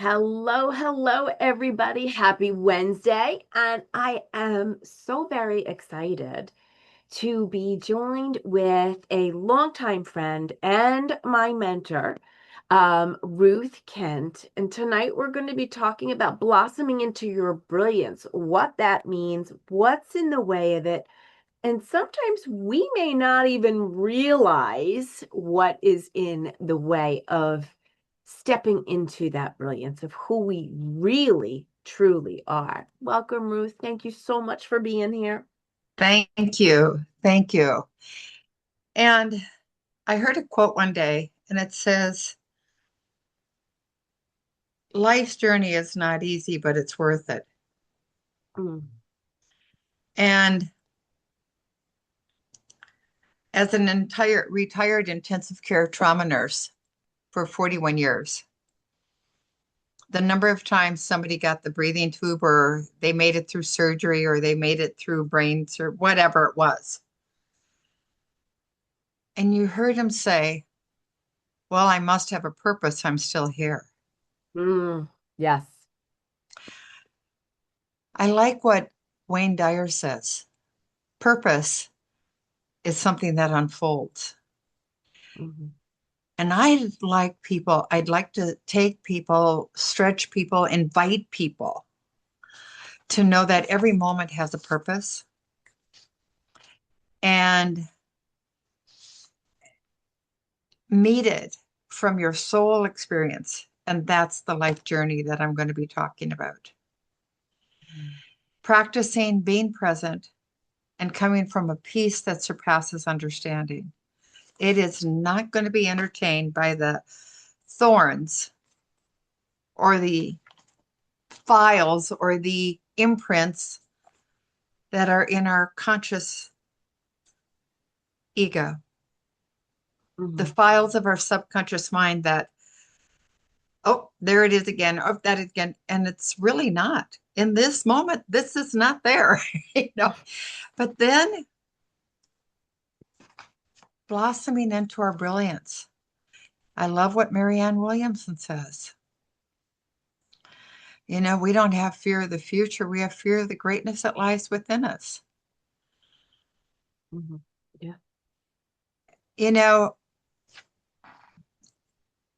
Hello, hello, everybody. Happy Wednesday. And I am so very excited to be joined with a longtime friend and my mentor, Ruth Kent. And tonight we're going to be talking about blossoming into your brilliance, what that means, what's in the way of it. And sometimes we may not even realize what is in the way of stepping into that brilliance of who we really, truly are. Welcome, Ruth. Thank you so much for being here. Thank you. Thank you. And I heard a quote one day, and it says, life's journey is not easy, but it's worth it. Mm, And as an entire retired intensive care trauma nurse for 41 years, the number of times somebody got the breathing tube or they made it through surgery or they made it through brains or whatever it was. And you heard him say, well, I must have a purpose. I'm still here. mm, yes. I like what Wayne Dyer says. Purpose is something that unfolds. Mhm. And I'd like to take people, stretch people, invite people to know that every moment has a purpose and meet it from your soul experience. And that's the life journey that I'm going to be talking about. Practicing being present and coming from a peace that surpasses understanding. It is not going to be entertained by the thorns or the files or the imprints that are in our conscious ego, the Mhm. files of our subconscious mind that, oh, there it is again, oh, that again. And it's really not. In this moment, this is not there, you know. But then blossoming into our brilliance. I love what Marianne Williamson says. You know, we don't have fear of the future. We have fear of the greatness that lies within us. Mhm. Yeah. You know,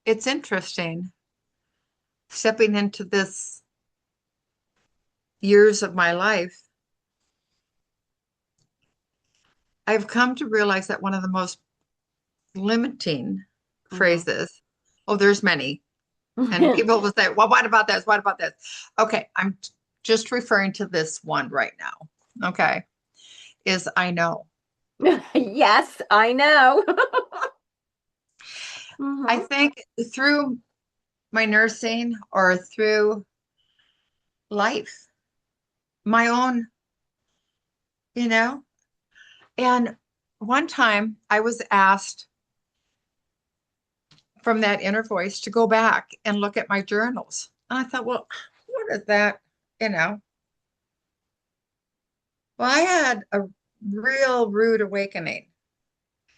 it's interesting stepping into this years of my life. I've come to realize that one of the most limiting Mhm. phrases, oh, there's many. And people will say, well, what about this? What about this? Okay, I'm just referring to this one right now. Okay, is I know. Yes, I know. I Mhm. think through my nursing or through life, my own, you know, and one time I was asked from that inner voice to go back and look at my journals. And I thought, well, what is that? You know, well, I had a real rude awakening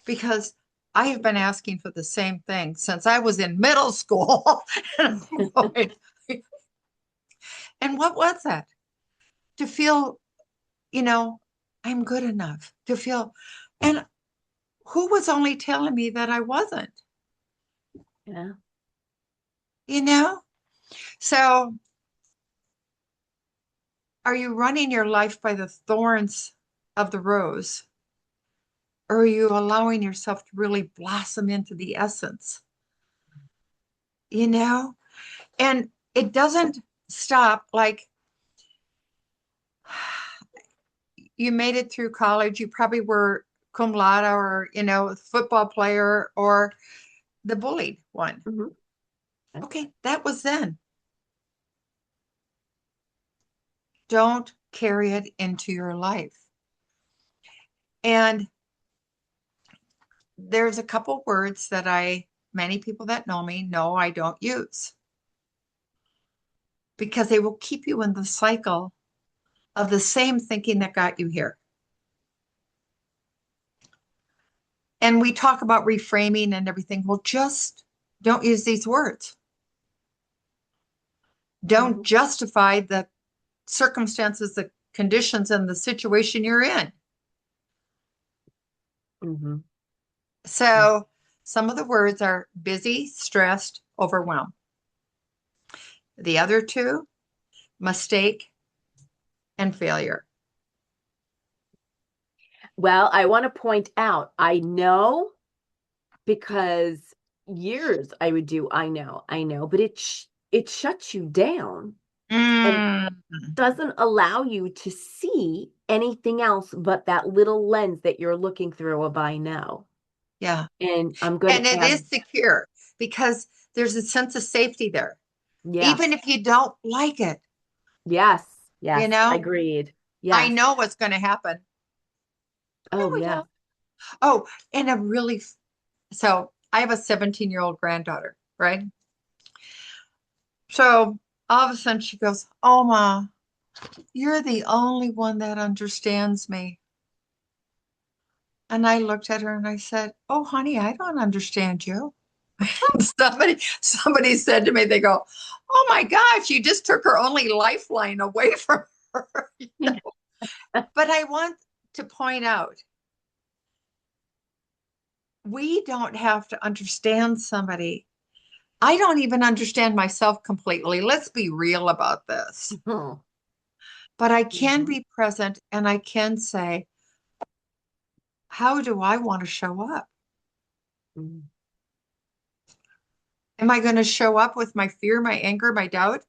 because I have been asking for the same thing since I was in middle school. And I'm going, and what was that? To feel, you know, I'm good enough, to feel, and who was only telling me that I wasn't, Yeah. you know? So are you running your life by the thorns of the rose? Or are you allowing yourself to really blossom into the essence, you know? And it doesn't stop. Like you made it through college, you probably were cum laude or, you know, a football player or the bullied one. Mhm. Okay, that was then. Don't carry it into your life. And there's a couple words that many people that know me know I don't use because they will keep you in the cycle of the same thinking that got you here. And we talk about reframing and everything. Well, just don't use these words. Don't Mhm. justify the circumstances, the conditions, and the situation you're in. Mhm. So some of the words are busy, stressed, overwhelmed. The other two, mistake and failure. Well, I want to point out, I know because years I would do, I know, but it shuts you down and Mm, doesn't allow you to see anything else but that little lens that you're looking through of I know. yeah. And I'm going And to it add, is secure because there's a sense of safety there. yes, Even if you don't like it, yes, you yes, know, agreed. I Yes. know what's going to happen. No, Oh, we yes. don't. Oh, and a really, so I have a 17-year-old granddaughter, right? So all of a sudden she goes, "Oh, Ma, you're the only one that understands me." And I looked at her and I said, "Oh, honey, I don't understand you." Somebody said to me, they go, "Oh my gosh, you just took her only lifeline away from her." But I want to point out, we don't have to understand somebody. I don't even understand myself completely. Let's be real about this. Mhm. But I can Mhm. be present and I can say, how do I want to show up? Mhm. Am I going to show up with my fear, my anger, my doubt?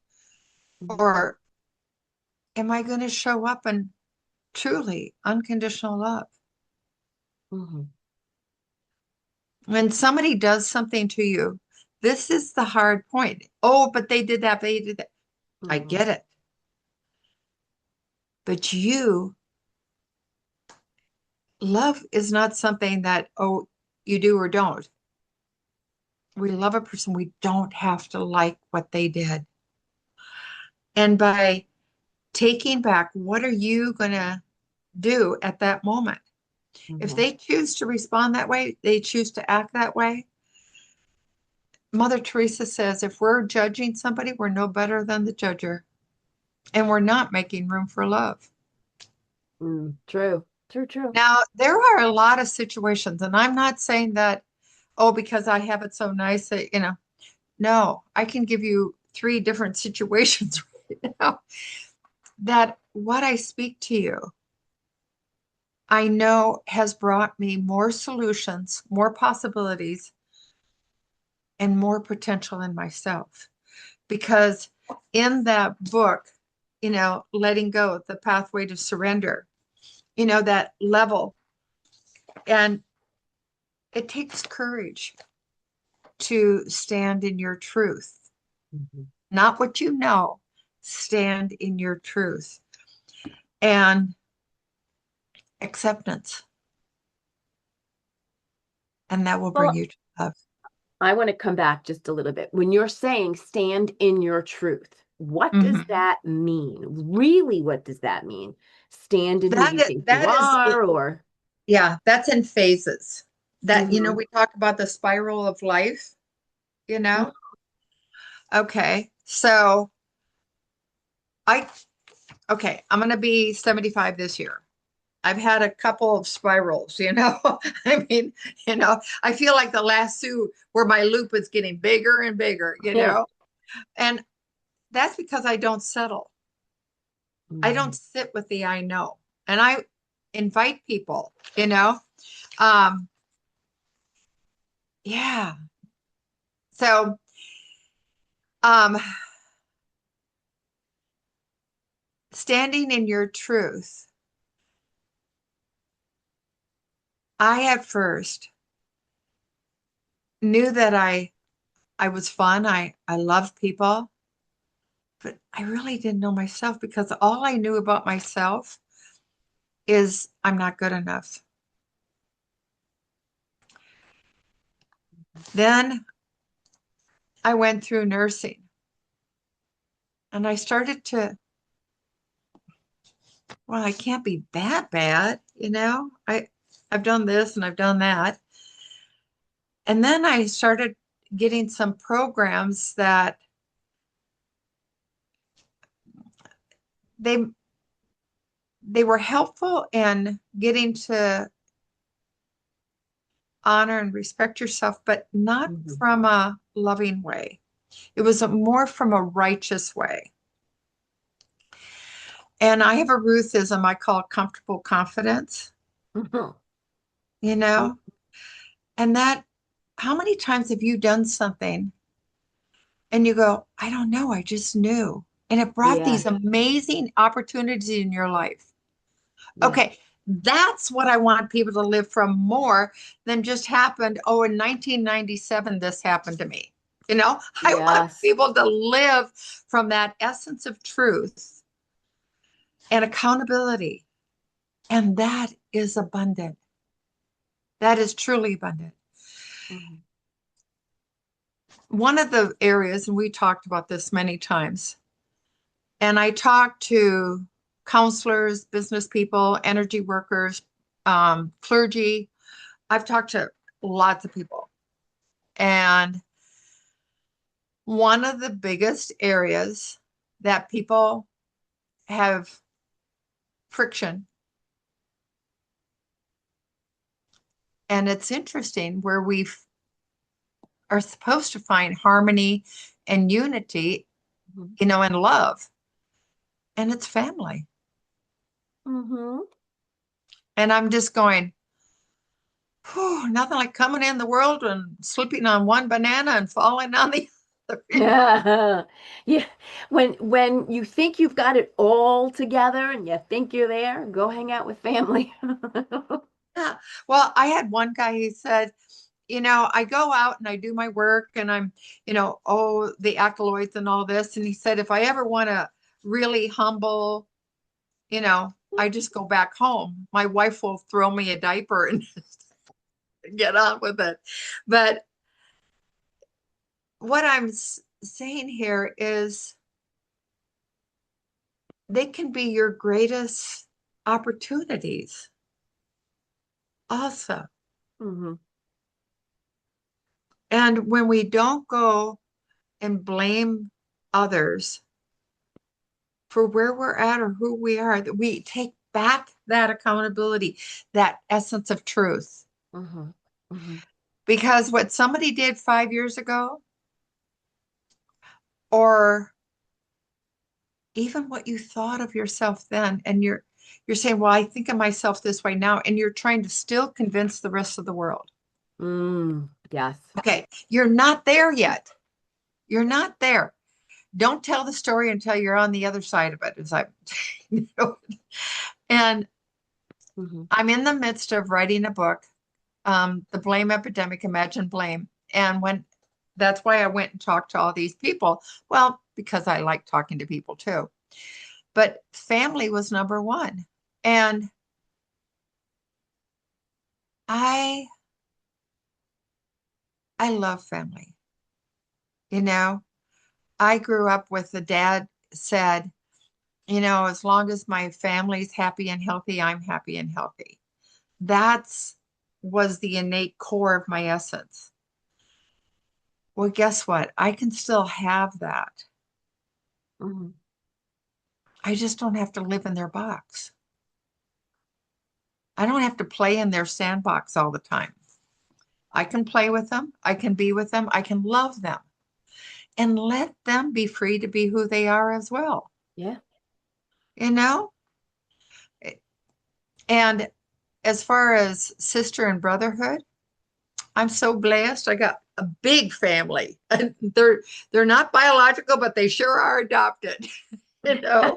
Mhm. Or am I going to show up in truly unconditional love? Mhm. When somebody does something to you, this is the hard point. Oh, but they did that, they did that. I Mhm. get it. But love is not something that, oh, you do or don't. We love a person, we don't have to like what they did. And by taking back, what are you going to do at that moment? If Mhm. they choose to respond that way, they choose to act that way. Mother Teresa says if we're judging somebody, we're no better than the judger, and we're not making room for love. Mm. True. True, true. Now, there are a lot of situations, and I'm not saying that, oh, because I have it so nice that, no, I can give you three different situations right now that what I speak to you, I know has brought me more solutions, more possibilities, and more potential in myself. Because in that book, letting go, the pathway to surrender, that level, and it takes courage to stand in your truth, Mhm. not what you know, stand in your truth and acceptance. And that will bring Well, you to love. I want to come back just a little bit. When you're saying stand in your truth, what does Mhm. that mean? Really, what does that mean? Stand in who That you is, think you that is, are, or yeah, that's in phases. That, Mhm. we talk about the spiral of life, you Mhm. know? Okay. So I, okay, I'm going to be 75 this year. I've had a couple of spirals, I mean, I feel like the lasso where my loop is getting bigger and bigger. And that's because I don't settle. I don't Mhm. sit with the I know. And I invite people. Um, yeah. So, um, standing in your truth, I at first knew that I was fun. I loved people, but I really didn't know myself because all I knew about myself is I'm not good enough. Then I went through nursing and I started to, well, I can't be that bad. I've done this and I've done that. And then I started getting some programs that they they were helpful in getting to honor and respect yourself, but not Hmm. from a loving way. It was more from a righteous way. And I have a Ruthism I call comfortable confidence, Hmm. you know, and that how many times have you done something and you go, I don't know, I just knew. And it brought Yeah, these amazing opportunities in your life. yeah, Okay, that's what I want people to live from more than just happened. Oh, in 1997, this happened to me. I want yes. people to live from that essence of truth and accountability. And that is abundant. That is truly abundant. Hmm. One of the areas, and we talked about this many times, and I talked to counselors, business people, energy workers, clergy. I've talked to lots of people. And one of the biggest areas that people have friction, and it's interesting where we are supposed to find harmony and unity, and love, and it's family. Hmm. And I'm just going, whew, nothing like coming in the world and slipping on one banana and falling on the other. Yeah. Yeah. When you think you've got it all together and you think you're there, go hang out with family. Yeah. Well, I had one guy, he said, I go out and I do my work and I'm, oh, the accolades and all this. And he said, if I ever want to really humble, I just go back home. My wife will throw me a diaper and get on with it. But what I'm saying here is they can be your greatest opportunities also. Hmm. And when we don't go and blame others for where we're at or who we are, that we take back that accountability, that essence of truth. Hmm. Hmm. Because what somebody did 5 years ago, or even what you thought of yourself then, and you're saying, well, I think of myself this way now, and you're trying to still convince the rest of the world. Yes. Okay, you're not there yet. You're not there. Don't tell the story until you're on the other side of it. As I, you know, and Hmm. I'm in the midst of writing a book, The Blame Epidemic, Imagine Blame. And when that's why I went and talked to all these people. Well, because I like talking to people too. But family was number one. And I I love family. You know, I grew up with the dad said, as long as my family's happy and healthy, I'm happy and healthy. That's was the innate core of my essence. Well, guess what? I can still have that. Hmm. I just don't have to live in their box. I don't have to play in their sandbox all the time. I can play with them. I can be with them. I can love them and let them be free to be who they are as well. Yeah. You know? And as far as sister and brotherhood, I'm so blessed. I got a big family. And they're not biological, but they sure are adopted, you know.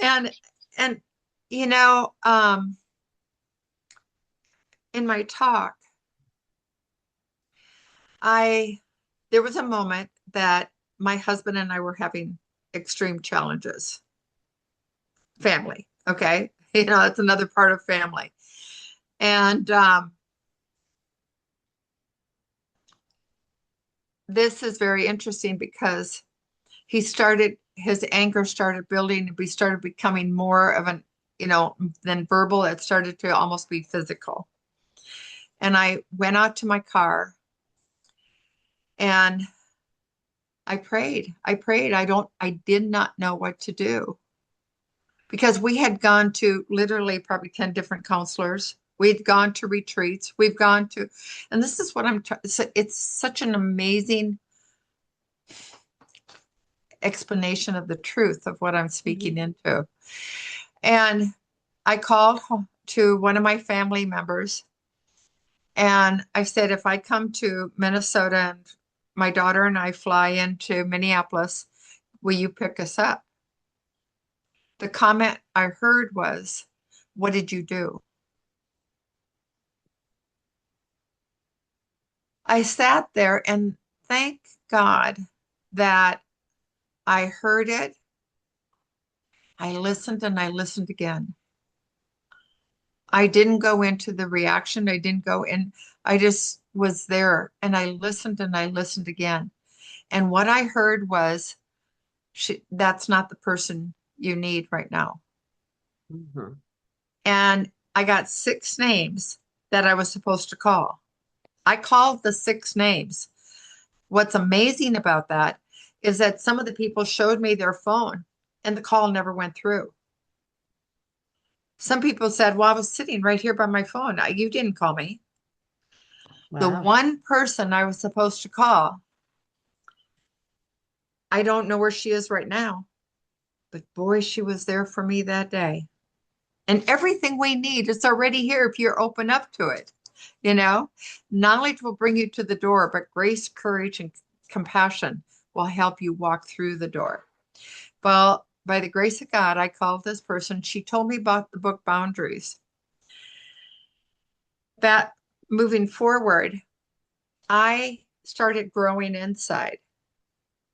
And and you know, in my talk, I there was a moment that my husband and I were having extreme challenges. Family, okay? It's another part of family. And this is very interesting because his anger started building and we started becoming more of an, than verbal. It started to almost be physical. And I went out to my car and I prayed. I prayed. I did not know what to do because we had gone to literally probably 10 different counselors. We'd gone to retreats. We've gone to, and this is what I'm trying. It's such an amazing explanation of the truth of what I'm speaking Mhm. into. And I called to one of my family members and I said, if I come to Minnesota and my daughter and I fly into Minneapolis, will you pick us up? The comment I heard was, what did you do? I sat there and thank God that I heard it. I listened and I listened again. I didn't go into the reaction. I didn't go in. I just was there and I listened and I listened again. And what I heard was, that's not the person you need right now. Mhm. And I got six names that I was supposed to call. I called the six names. What's amazing about that is that some of the people showed me their phone and the call never went through. Some people said, well, I was sitting right here by my phone. You didn't call me. The Wow. one person I was supposed to call, I don't know where she is right now, but boy, she was there for me that day. And everything we need is already here if you're open up to it. You know, knowledge will bring you to the door, but grace, courage, and compassion will help you walk through the door. Well, by the grace of God, I called this person. She told me about the book Boundaries. That moving forward, I started growing inside.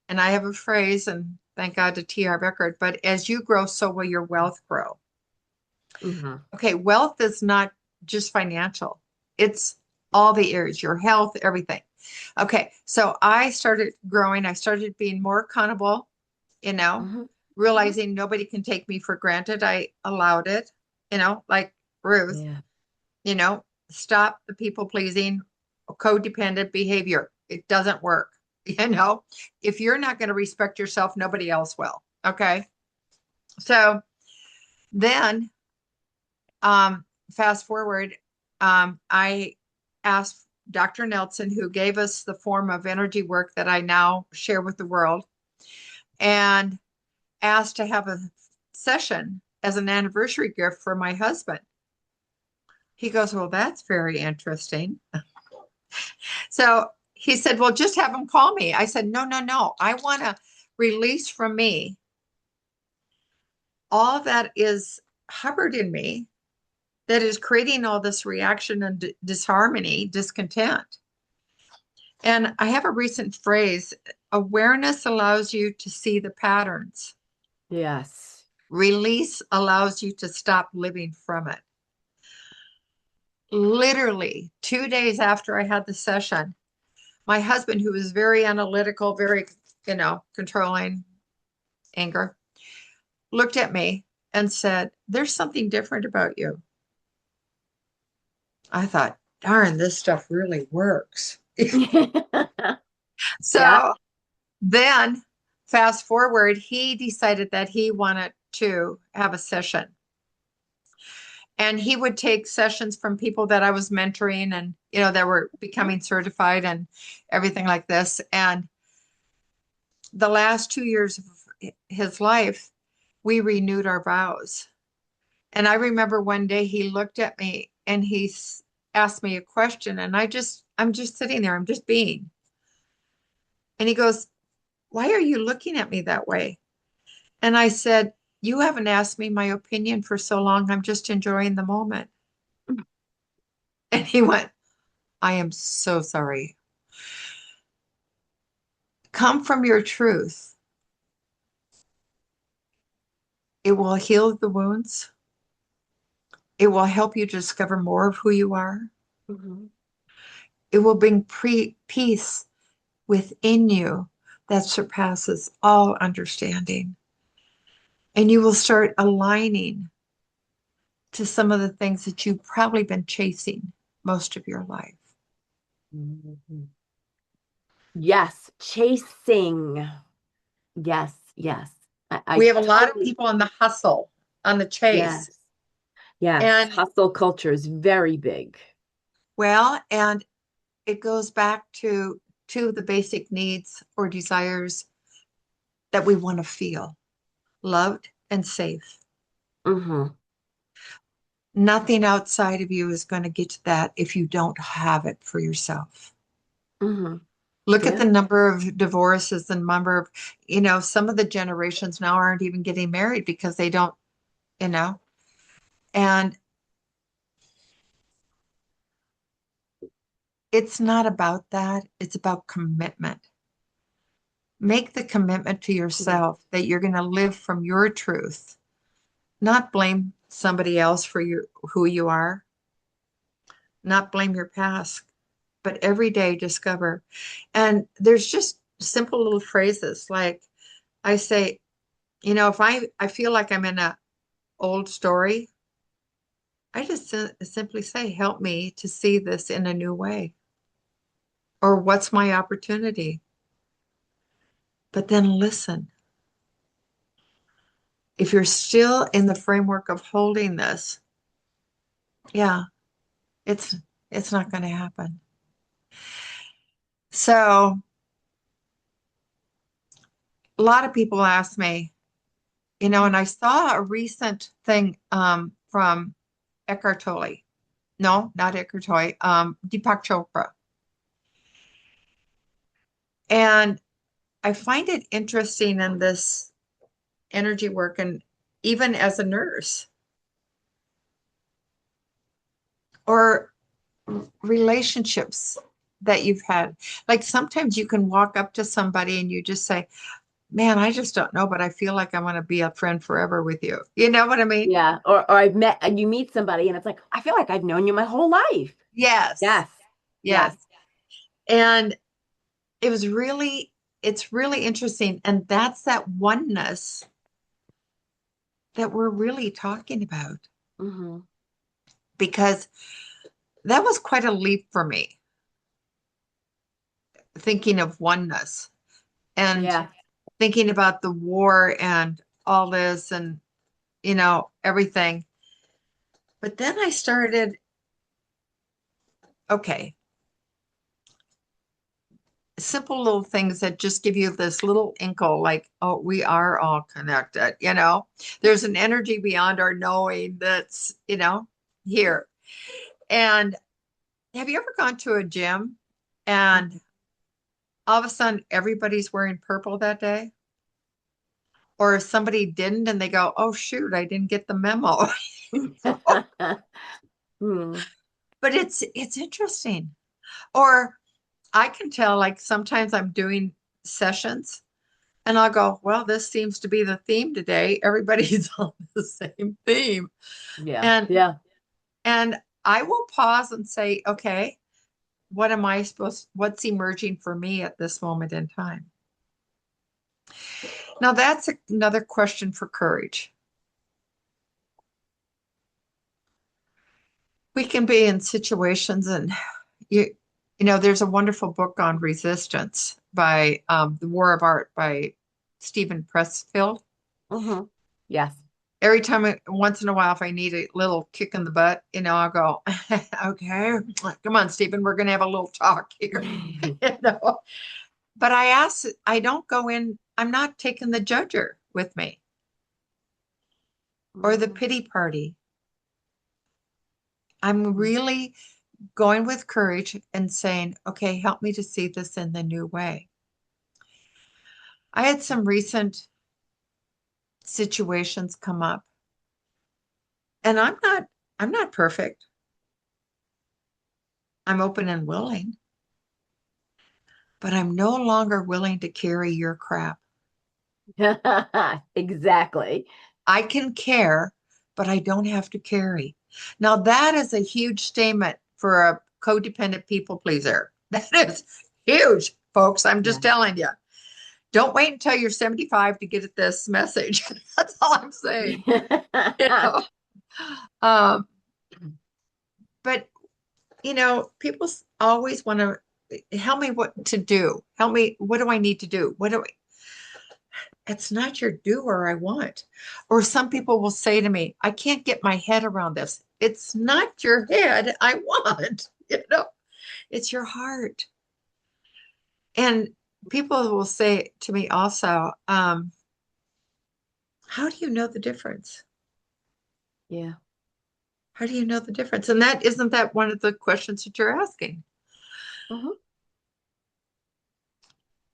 And I have a phrase, and thank God to T.R. Beckert, but as you grow, so will your wealth grow. Mhm. Okay, wealth is not just financial, it's all the areas, your health, everything. Okay, so I started growing, I started being more accountable, you know, Mhm. realizing nobody can take me for granted. I allowed it, like Ruth, Yeah. you know, stop the people pleasing, codependent behavior. It doesn't work. You know, if you're not going to respect yourself, nobody else will. Okay. So then, um, fast forward, I asked Dr. Nelson, who gave us the form of energy work that I now share with the world, and asked to have a session as an anniversary gift for my husband. He goes, well, that's very interesting. So he said, well, just have him call me. I said, no, no, no. I want to release from me all that is hovered in me that is creating all this reaction and disharmony, discontent. And I have a recent phrase: awareness allows you to see the patterns, Yes. release allows you to stop living from it. Literally 2 days after I had the session, my husband, who was very analytical, very, controlling, anger, looked at me and said, there's something different about you. I thought, darn, this stuff really works. Yeah. So then, fast forward, he decided that he wanted to have a session. And he would take sessions from people that I was mentoring and, that were becoming certified and everything like this. And the last 2 years of his life, we renewed our vows. And I remember one day he looked at me and he asked me a question. And I'm just sitting there, I'm just being. And he goes, why are you looking at me that way? And I said, you haven't asked me my opinion for so long. I'm just enjoying the moment. And he went, I am so sorry. Come from your truth. It will heal the wounds. It will help you discover more of who you are. Mhm. It will bring peace within you that surpasses all understanding. And you will start aligning to some of the things that you've probably been chasing most of your life. Mhm. Yes. chasing. Yes, yes. We I have a lot of totally, people on the hustle, on the chase. yes, yes. And Hustle culture is very big. and it goes back to the basic needs or desires that we want to feel loved and safe. Mm-hmm. Nothing outside of you is going to get to that if you don't have it for yourself. Mm-hmm. Look at the Yeah. number of divorces and number of, some of the generations now aren't even getting married because they don't, you know, and it's not about that. It's about commitment. Make the commitment to Mm-hmm. yourself that you're going to live from your truth, not blame somebody else for who you are, not blame your past, but every day discover. And there's just simple little phrases like I say, if I feel like I'm in a old story, I just simply say, help me to see this in a new way. Or what's my opportunity? But then listen. If you're still in the framework of holding this, yeah, it's it's not going to happen. So a lot of people ask me, and I saw a recent thing from Eckhart Tolle. No, not Eckhart Tolle, Deepak Chopra. And I find it interesting in this energy work and even as a nurse or relationships that you've had. Like sometimes you can walk up to somebody and you just say, man, I just don't know, but I feel like I want to be a friend forever with you. You know what I mean? Yeah. Or I've met and you meet somebody and it's like, I feel like I've known you my whole life. Yes. Yes. Yes. Yes. And it was really, it's really interesting. And that's that oneness that we're really talking about Mm-hmm. because that was quite a leap for me, thinking of oneness and Yeah. thinking about the war and all this and, everything. But then I started, okay, simple little things that just give you this little inkle like, oh, we are all connected, there's an energy beyond our knowing that's, here. And have you ever gone to a gym and all of a sudden everybody's wearing purple that day? Or if somebody didn't and they go, oh, shoot, I didn't get the memo. Hmm. But it's interesting. Or I can tell like sometimes I'm doing sessions and I'll go, well, this seems to be the theme today. Everybody's on the same theme. Yeah. And Yeah. and I will pause and say, okay, what's emerging for me at this moment in time? Now that's another question for courage. We can be in situations and you there's a wonderful book on resistance by The War of Art by Stephen Pressfield. Hmm. Yes. Every time, once in a while, if I need a little kick in the butt, I'll go, okay, come on, Stephen, we're going to have a little talk here. you know, but I don't go in, I'm not taking the judger with me or the Hmm. pity party. I'm really going with courage and saying, okay, help me to see this in the new way. I had some recent situations come up and I'm not perfect. I'm open and willing, but I'm no longer willing to carry your crap. Exactly. I can care, but I don't have to carry. Now, that is a huge statement for a codependent people pleaser. That is huge, folks. I'm just Yeah. telling you. Don't wait until you're 75 to get at this message. That's all I'm saying. You know? Um, but, people always want to help me what to do. Help me. What do I need to do? It's not your doer I want. Or some people will say to me, I can't get my head around this. It's not your head I want, it's your heart. And people will say to me also, how do you know the difference? Yeah. How do you know the difference? And that isn't that one of the questions that you're asking? Hmm.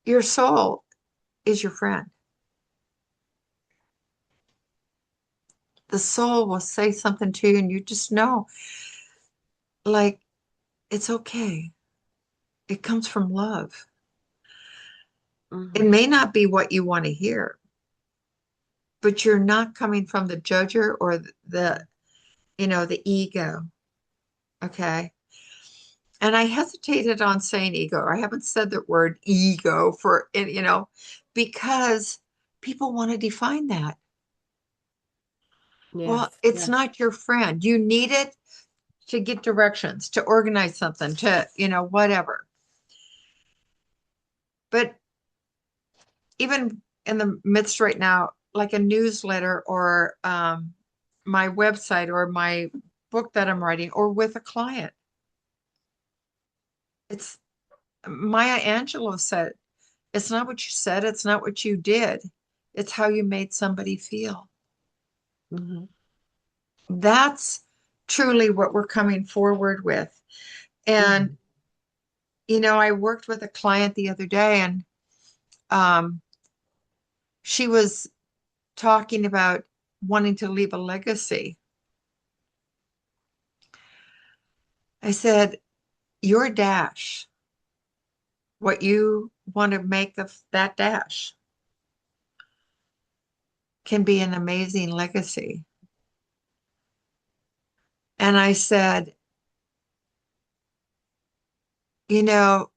Your soul is your friend. The soul will say something to you, and you just know, like, it's okay. It comes from love. It Hmm. may not be what you want to hear, but you're not coming from the judger or the ego. Okay. And I hesitated on saying ego. I haven't said the word ego because people want to define that. Well, Yes. it's Yes. not your friend. You need it to get directions, to organize something, whatever. But even in the midst right now, like a newsletter or my website or my book that I'm writing or with a client, it's Maya Angelou said, it's not what you said, it's not what you did, it's how you made somebody feel. Hmm. That's truly what we're coming forward with. And, Hmm. I worked with a client the other day and um, she was talking about wanting to leave a legacy. I said, your dash, what you want to make of that dash, can be an amazing legacy. And I said, you know,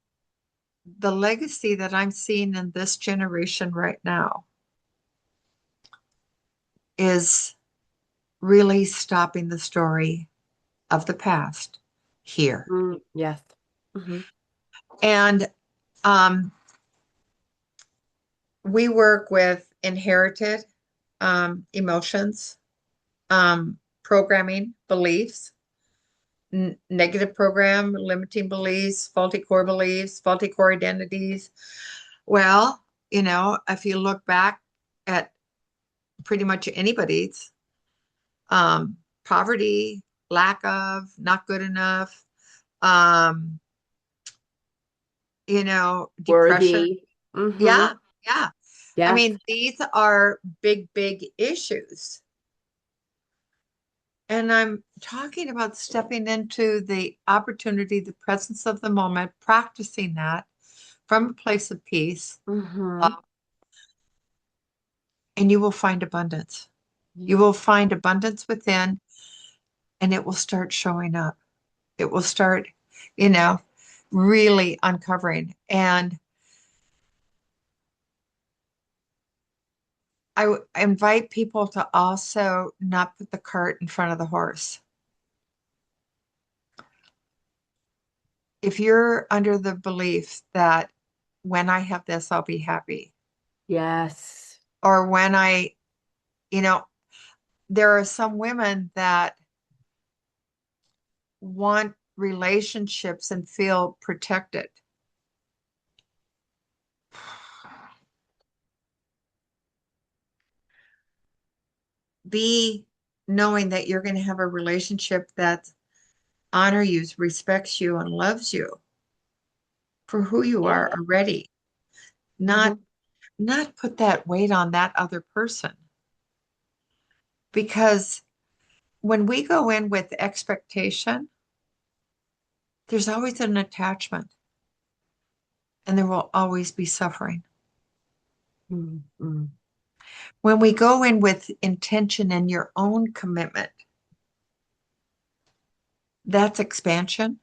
the legacy that I'm seeing in this generation right now is really stopping the story of the past here. Yes. Hmm. And um, we work with inherited emotions, programming, beliefs, negative program, limiting beliefs, faulty core identities. Well, if you look back at pretty much anybody's poverty, lack of, not good enough, um, depression. Worthy. Hmm. Yeah, yeah. I Yes. mean, these are big, big issues. And I'm talking about stepping into the opportunity, the presence of the moment, practicing that from a place of peace, uh, Hmm. and you will find abundance. You Yeah. will find abundance within, and it will start showing up. It will start, you know, really uncovering. And I invite people to also not put the cart in front of the horse. If you're under the belief that when I have this, I'll be happy, Yes. or when you know, there are some women that want relationships and feel protected. Be knowing that you're going to have a relationship that honor you, respects you, and loves you for who you Yeah. are already. Not Hmm. not put that weight on that other person. Because when we go in with expectation, there's always an attachment and there will always be suffering. Hmm. When we go in with intention and your own commitment, that's expansion,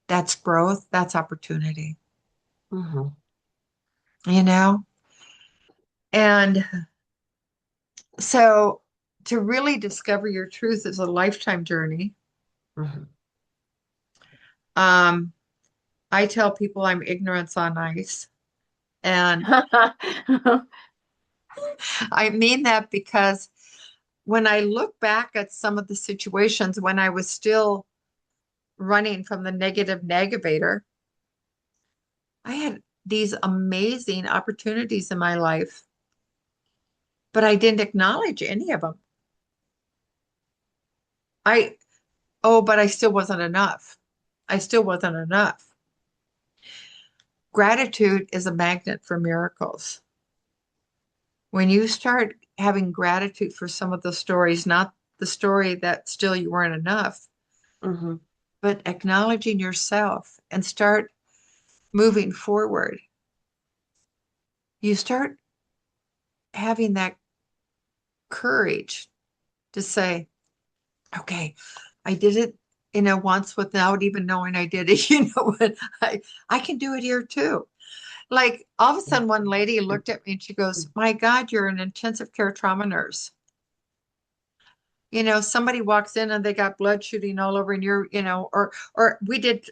that's growth, that's opportunity, Hmm. you know? And so to really discover your truth is a lifetime journey. Hmm. Um, I tell people I'm ignorance on ice. And I mean that because when I look back at some of the situations when I was still running from the negative negativator, I had these amazing opportunities in my life, but I didn't acknowledge any of them. I, oh, but I still wasn't enough. I still wasn't enough. Gratitude is a magnet for miracles. When you start having gratitude for some of the stories, not the story that still you weren't enough, Mhm. but acknowledging yourself and start moving forward, you start having that courage to say, okay, I did it, once without even knowing I did it. What? I can do it here too. Like all of a sudden, one lady looked at me and she goes, "My God, you're an intensive care trauma nurse." Somebody walks in and they got blood shooting all over and or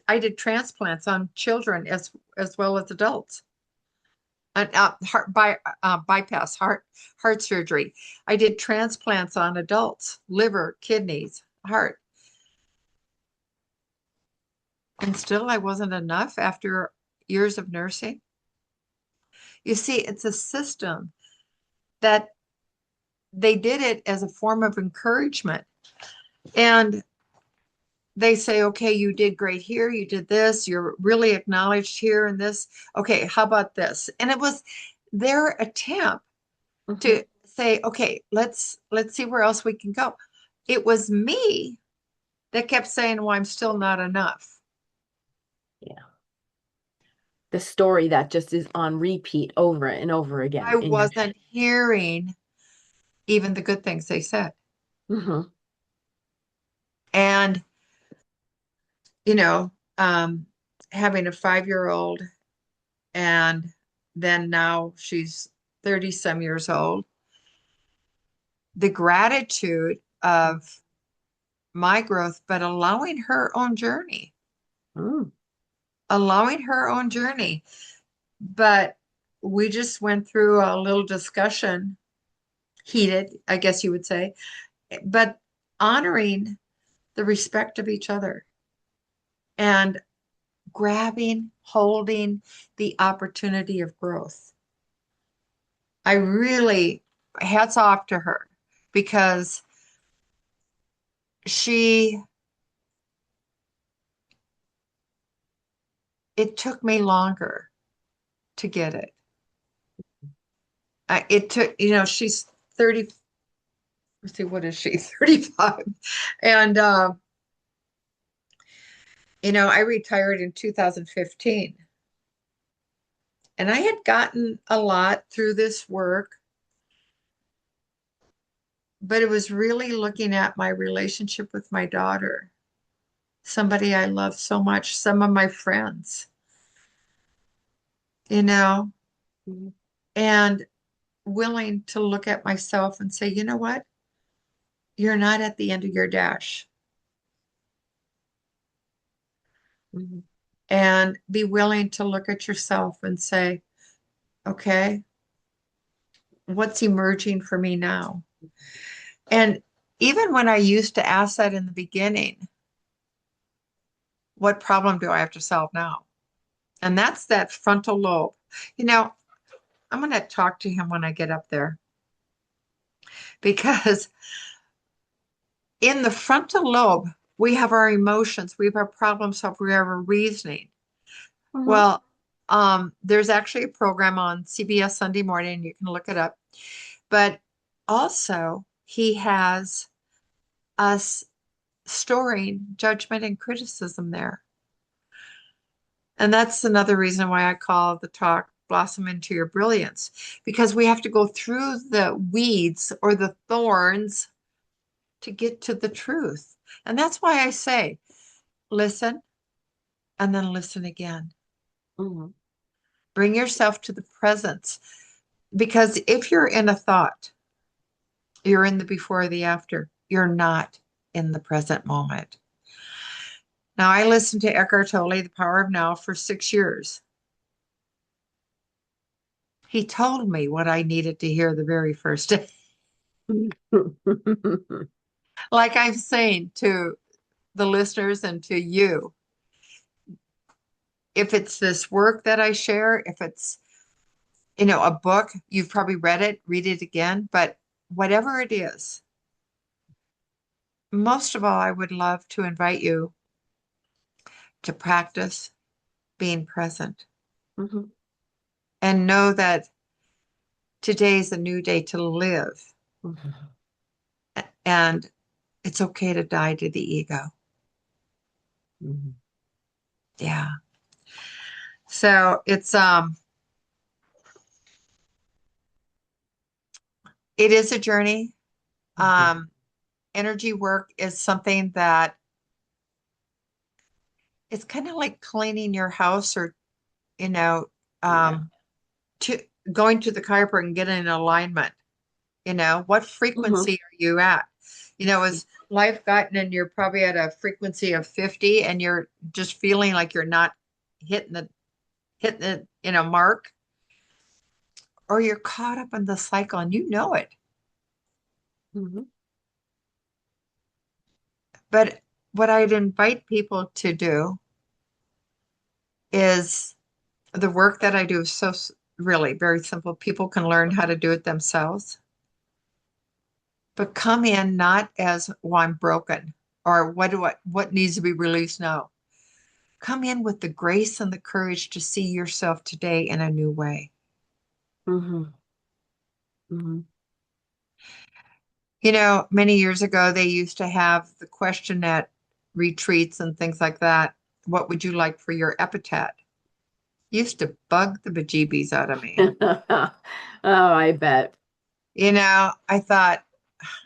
I did transplants on children as well as adults. And bypass heart surgery. I did transplants on adults, liver, kidneys, heart. And still I wasn't enough after years of nursing. You see, it's a system that they did it as a form of encouragement. And they say, okay, you did great here, you did this, you're really acknowledged here and this. Okay, how about this? And it was their attempt Mhm. to say, okay, let's see where else we can go. It was me that kept saying, well, I'm still not enough. Yeah. The story that just is on repeat over and over I again in your head. wasn't hearing even the good things they said. Mhm. And, you know, um, having a 5-year-old and then now she's 30 some years old, the gratitude of my growth, but Mm. allowing her own journey. But we just went through a little discussion, heated, I guess you would say, but honoring the respect of each other and grabbing, holding the opportunity of growth. I really, hats off to her because she, it took me longer to get it. It took, she's 30, let's see, what is she, 35? And, I retired in 2015. And I had gotten a lot through this work, but it was really looking at my relationship with my daughter, somebody I love so much, some of my friends, you know, Mhm. and willing to look at myself and say, you know what? You're not at the end of your dash. Mhm. And be willing to look at yourself and say, okay, what's emerging for me now? And even when I used to ask that in the beginning, what problem do I have to solve now? And that's that frontal lobe. You know, I'm going to talk to him when I get up there because in the frontal lobe, we have our emotions, we have our problem solving, we have our reasoning. Mhm. Well, there's actually a program on CBS Sunday morning, you can look it up. But also, he has us storing judgment and criticism there. And that's another reason why I call the talk Blossom into Your Brilliance, because we have to go through the weeds or the thorns to get to the truth. And that's why I say, listen and then listen again. Mhm. Bring yourself to the presence. Because if you're in a thought, you're in the before or the after, you're not in the present moment. Now, I listened to Eckhart Tolle, The Power of Now, for 6 years. He told me what I needed to hear the very first day. Like I'm saying to the listeners and to you, if it's this work that I share, if it's, a book, you've probably read it, read it again, but whatever it is, most of all, I would love to invite you to practice being present Mhm, and know that today is a new day to live. mhm, And it's okay to die to the ego. mhm, Yeah. So it is a journey. mhm. Um, Energy work is something that it's kind of like cleaning your house or, you know, Yeah. um, to going to the chiropractor and getting an alignment. What Mhm, frequency are you at? Is life gotten and you're probably at a frequency of 50 and you're just feeling like you're not hitting the mark, or you're caught up in the cycle and you know it. mhm, But what I'd invite people to do is the work that I do is really very simple. People can learn how to do it themselves, but come in not as, well, I'm broken or what needs to be released now. Come in with the grace and the courage to see yourself today in a new way. mhm, mhm. Many years ago, they used to have the question at retreats and things like that. What would you like for your epitaph? Used to bug the bejeebies out of me. Oh, I bet. I thought,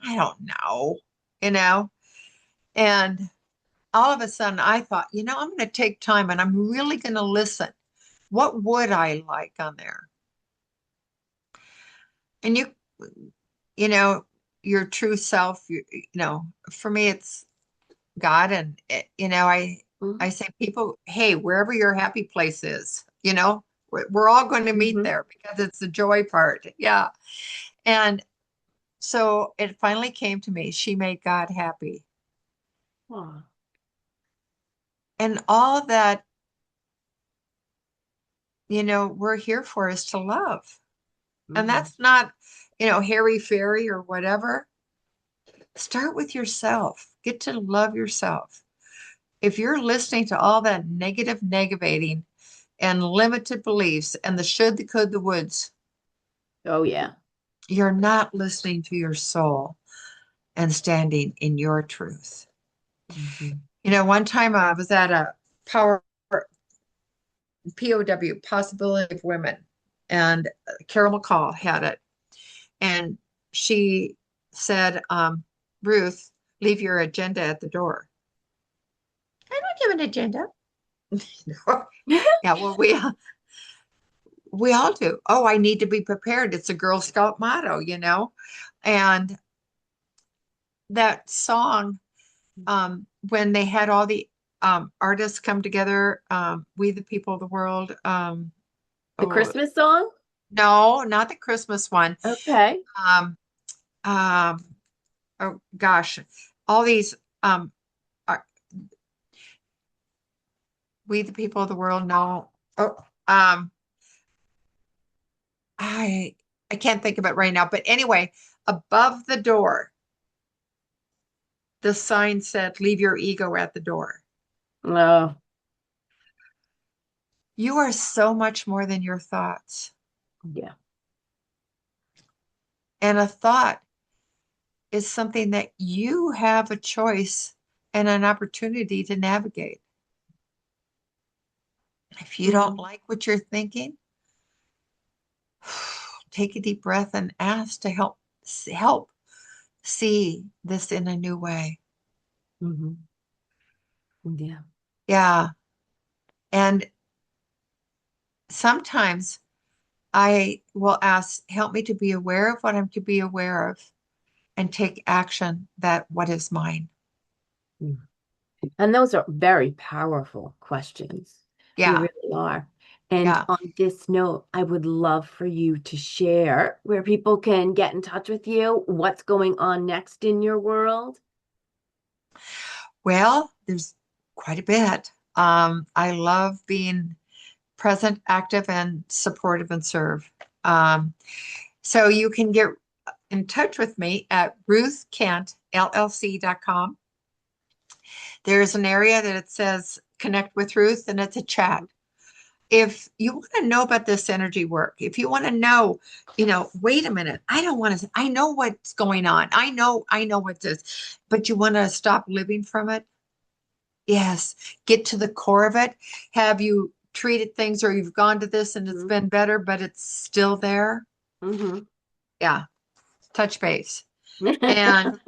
I don't know, you know, and all of a sudden I thought, I'm going to take time and I'm really going to listen. What would I like on there? And you know, your true self, for me, it's God. And, I Mhm, say, people, hey, wherever your happy place is, we're all going to meet mhm. there because it's the joy part. Yeah. And so it finally came to me. She made God happy. Aw, And all that, we're here for is to love. And mhm, that's not, hairy fairy or whatever. Start with yourself. Get to love yourself. If you're listening to all that negating and limited beliefs and the should, the could, the woulds, Oh, yeah. you're not listening to your soul and standing in your truth. Mhm, One time I was at a power POW, Possibility of Women, and Carol McCall had it. And she said, Ruth, leave your agenda at the door. I don't have an agenda. Yeah, well, we all do. Oh, I need to be prepared. It's a Girl Scout motto, And that song, when they had all the artists come together, We the People of the World. The Oh, Christmas song? no, not the Christmas one. Okay. Um, um, oh gosh, all these are We the People of the World. No, oh, I I can't think of it right now. But anyway, above the door, the sign said, "Leave your ego at the door." Oh, You are so much more than your thoughts. yeah. And a thought is something that you have a choice and an opportunity to navigate. If you don't Mhm, like what you're thinking, take a deep breath and ask to help see this in a new way. mhm. Yeah. Yeah. And sometimes I will ask, help me to be aware of what I'm to be aware of and take action that what is mine. Mm. And those are very powerful questions. They Yeah, really are. And yeah. on this note, I would love for you to share where people can get in touch with you, what's going on next in your world. Well, there's quite a bit. I love being present, active, and supportive and serve. Um, so you can get in touch with me at ruthkentllc.com. There's an area that it says connect with Ruth, and it's a chat. If you want to know about this energy work, if you want to know, wait a minute, I don't want to, I know what's going on. I know what this, but you want to stop living from it. Yes. Get to the core of it. Have you treated things or you've gone to this and it's Mm-hmm. been better, but it's still there? Mm-hmm. Yeah. Touch base. And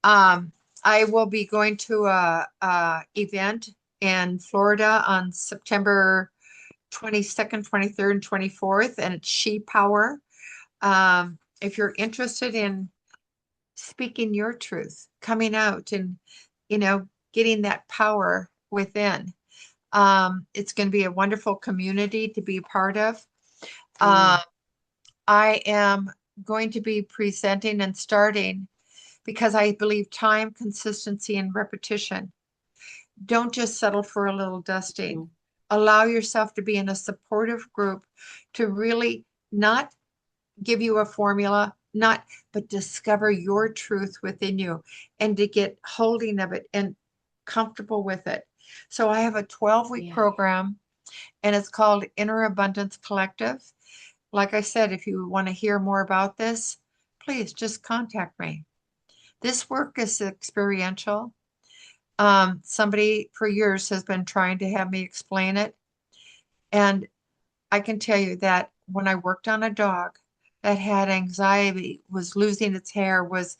um, I will be going to a event in Florida on September 22nd, 23rd, and 24th, and it's She Power. If you're interested in speaking your truth, coming out and, getting that power within, it's going to be a wonderful community to be a part of. Uh, Mm, I am going to be presenting and starting because I believe time, consistency, and repetition. Don't just settle for a little dusting. mm, Allow yourself to be in a supportive group to really not give you a formula, not, but discover your truth within you and to get holding of it and comfortable with it. So I have a 12-week yeah. program and it's called Inner Abundance Collective. Like I said, if you want to hear more about this, please just contact me. This work is experiential. Somebody for years has been trying to have me explain it. And I can tell you that when I worked on a dog that had anxiety, was losing its hair, was,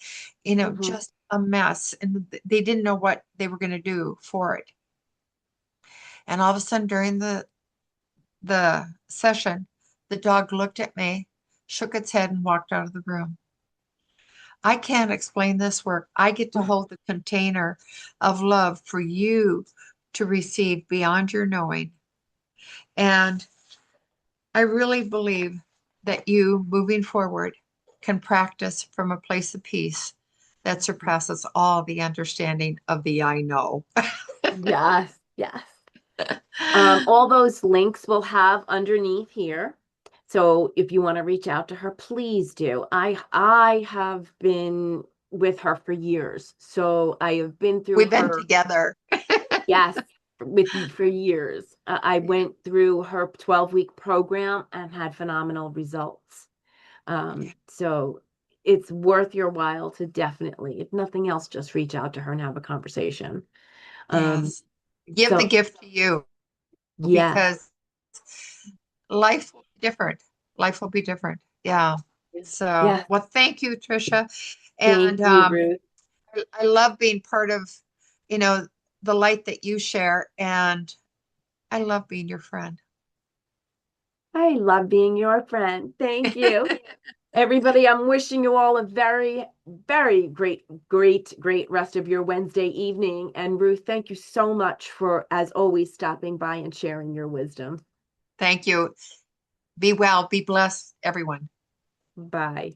Mm-hmm. just a mess, and they didn't know what they were going to do for it. And all of a sudden, during the session, the dog looked at me, shook its head, and walked out of the room. I can't explain this work. I get to hold the container of love for you to receive beyond your knowing. And I really believe that you, moving forward, can practice from a place of peace that surpasses all the understanding of the I know. Yes, yes. All those links we'll have underneath here. So if you want to reach out to her, please do. I have been with her for years. So I have been through We've been her, together. yes, for years. I went through her 12-week program and had phenomenal results. So it's worth your while to definitely, if nothing else, just reach out to her and have a conversation. Um, Yes. Give the so gift to you yes. because life will be different. Life will be different. Yeah. So, Yes. well, thank you, Tricia. Thank And you, Ruth. I love being part of, you know, the light that you share. And I love being your friend. I love being your friend. Thank you. Everybody, I'm wishing you all a very, very great rest of your Wednesday evening. And Ruth, thank you so much for, as always, stopping by and sharing your wisdom. Thank you. Be well, be blessed, everyone. Bye.